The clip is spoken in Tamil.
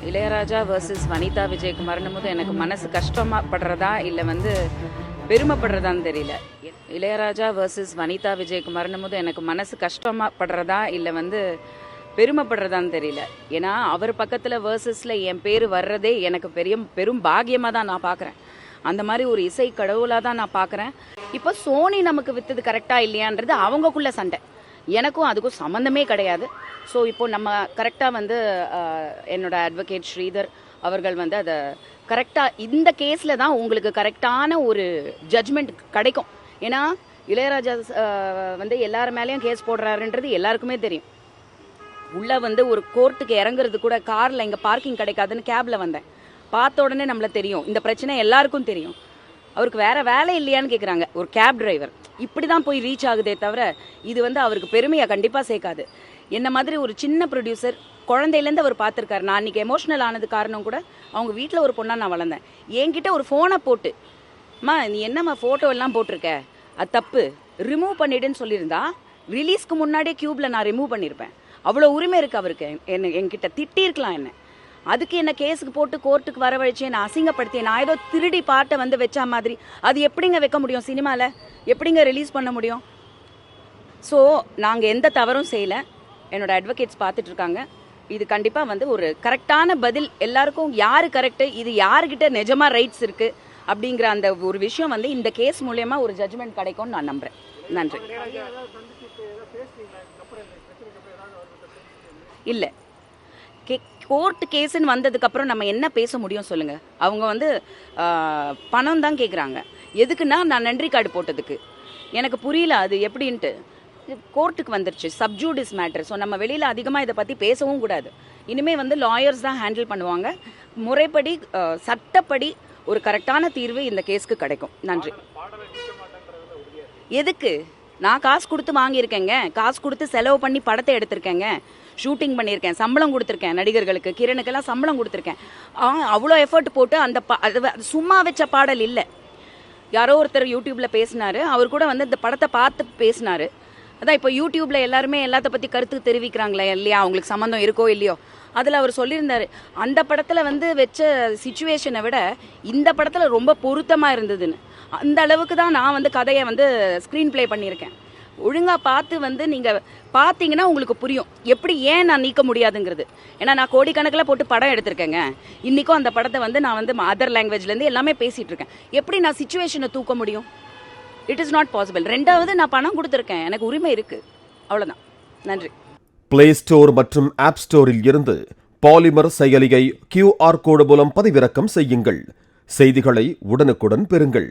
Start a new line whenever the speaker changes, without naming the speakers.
இளையராஜா வர்சஸ் வனிதா விஜயகுமார்னும் போது எனக்கு மனசு கஷ்டப்படுறதா இல்லை பெருமைப்படுறதான்னு தெரியல. இளையராஜா வர்சஸ் வனிதா விஜயகுமார்னும் போது எனக்கு மனசு கஷ்டப்படுறதா இல்லை பெருமைப்படுறதான்னு தெரியல. ஏன்னா அவர் பக்கத்தில் வேர்சஸில் என் பேர் வர்றதே எனக்கு பெரும் பாகியமாக தான் நான் பார்க்குறேன். அந்த மாதிரி ஒரு இசை கடவுளாக தான் நான் பார்க்குறேன். இப்போ சோனி நமக்கு விற்றது கரெக்டாக இல்லையான்றது அவங்கக்குள்ள சண்டை, எனக்கும் அதுக்கும் சம்மந்தமே கிடையாது. ஸோ இப்போ நம்ம கரெக்டாக என்னோட அட்வொகேட் ஸ்ரீதர் அவர்கள் அதை கரெக்டாக இந்த கேஸில் தான் உங்களுக்கு கரெக்டான ஒரு ஜட்ஜ்மெண்ட் கிடைக்கும். ஏன்னா இளையராஜா எல்லார் மேலேயும் கேஸ் போடுறாருன்றது எல்லாருக்குமே தெரியும். உள்ளே ஒரு கோர்ட்டுக்கு இறங்குறது கூட காரில் இங்கே பார்க்கிங் கிடைக்காதுன்னு கேபில் வந்தேன். பார்த்த உடனே நம்மள தெரியும் இந்த பிரச்சனை எல்லாருக்கும் தெரியும். அவருக்கு வேற வேலை இல்லையான்னு கேட்குறாங்க. ஒரு கேப் டிரைவர் இப்படி தான் போய் ரீச் ஆகுதே தவிர இது அவருக்கு பெருமையை கண்டிப்பாக சேர்க்காது. என்ன மாதிரி ஒரு சின்ன ப்ரொடியூசர் குழந்தையிலேருந்து அவர் பார்த்துருக்காரு. நான் அன்றைக்கி எமோஷ்னல் ஆனது காரணம் கூட அவங்க வீட்டில் ஒரு பொண்ணாக நான் வளர்ந்தேன். என்கிட்ட ஒரு ஃபோனை போட்டு அம்மா நீ என்னம்மா ஃபோட்டோ எல்லாம் போட்டிருக்க, அது தப்பு, ரிமூவ் பண்ணிடுன்னு சொல்லியிருந்தா ரிலீஸ்க்கு முன்னாடியே க்யூப்பில் நான் ரிமூவ் பண்ணியிருப்பேன். அவ்வளோ உரிமை இருக்குது அவருக்கு. என்கிட்ட திட்டிருக்கலாம் என்ன. அதுக்கு என்ன கேஸுக்கு போட்டு கோர்ட்டுக்கு வரவழைச்சு என்னை அசிங்கப்படுத்தி நான் ஏதோ திருடி பாட்டை வச்சா மாதிரி அது எப்படிங்க வைக்க முடியும்? சினிமாவில் எப்படிங்க ரிலீஸ் பண்ண முடியும்? ஸோ நாங்கள் எந்த தவறும் செய்யலை. என்னோட அட்வொகேட்ஸ் பார்த்துட்டு இருக்காங்க. இது கண்டிப்பாக ஒரு கரெக்டான பதில் எல்லாருக்கும். யார் கரெக்டு, இது யாருக்கிட்ட நிஜமாக ரைட்ஸ் இருக்குது அப்படிங்கிற அந்த ஒரு விஷயம் இந்த கேஸ் மூலயமா ஒரு ஜட்ஜ்மெண்ட் கிடைக்கும்னு நான் நம்புகிறேன். நன்றி. இல்லை, கோர்ட் கேஸுன்னு வந்ததுக்கப்புறம் நம்ம என்ன பேச முடியும் சொல்லுங்கள்? அவங்க பணம் தான் கேட்குறாங்க. எதுக்குன்னா நான் நன்றி கார்டு போட்டதுக்கு. எனக்கு புரியல அது எப்படின்ட்டு. கோர்ட்டுக்கு வந்துருச்சு, சப்ஜூடிஸ் மேட்டர். ஸோ நம்ம வெளியில் அதிகமாக இதை பற்றி பேசவும் கூடாது. இனிமேல் லாயர்ஸ் தான் ஹேண்டில் பண்ணுவாங்க. முறைப்படி சட்டப்படி ஒரு கரெக்டான தீர்வு இந்த கேஸ்க்கு கிடைக்கும். நன்றி. எதுக்கு? நான் காசு கொடுத்து வாங்கியிருக்கேங்க, காசு கொடுத்து செலவு பண்ணி படத்தை எடுத்திருக்கேங்க, ஷூட்டிங் பண்ணியிருக்கேன், சம்பளம் கொடுத்துருக்கேன், நடிகர்களுக்கு கிரணுக்கெல்லாம் சம்பளம் கொடுத்துருக்கேன். அவ்வளோ எஃபர்ட் போட்டு அந்த சும்மா வச்ச பாடல் இல்லை. யாரோ ஒருத்தர் யூடியூப்பில் பேசினார். அவர் கூட இந்த படத்தை பார்த்து பேசினார். அதான் இப்போ யூடியூப்பில் எல்லாருமே எல்லாத்த பற்றி கருத்து தெரிவிக்கிறாங்களே இல்லையா, அவங்களுக்கு சம்மந்தம் இருக்கோ இல்லையோ. அதில் அவர் சொல்லியிருந்தார், அந்த படத்தில் வச்ச சிச்சுவேஷனை விட இந்த படத்தில் ரொம்ப பொருத்தமாக இருந்ததுன்னு. அந்த அளவுக்கு தான் நான் கதையை ஸ்க்ரீன் ப்ளே பண்ணியிருக்கேன். ஒழுங்காக பார்த்து நீங்கள் பார்த்தீங்கன்னா உங்களுக்கு புரியும் எப்படி ஏன் நான் நீக்க முடியாதுங்கிறது. ஏன்னா நான் கோடிக்கணக்கில் போட்டு படம் எடுத்திருக்கேங்க. இன்றைக்கும் அந்த படத்தை நான் அதர் லாங்குவேஜ்லேருந்து எல்லாமே பேசிகிட்டு இருக்கேன். எப்படி நான் சிச்சுவேஷனை தூக்க முடியும்? It is not possible. ரெண்டாவது நான் பணம் கொடுத்துருக்கேன், எனக்கு உரிமை இருக்குது. அவ்வளோதான். நன்றி.
பிளே ஸ்டோர் மற்றும் ஆப் ஸ்டோரில் இருந்து பாலிமர் செயலியை QR கோடு மூலம் பதிவிறக்கம் செய்யுங்கள். செய்திகளை உடனுக்குடன் பெறுங்கள்.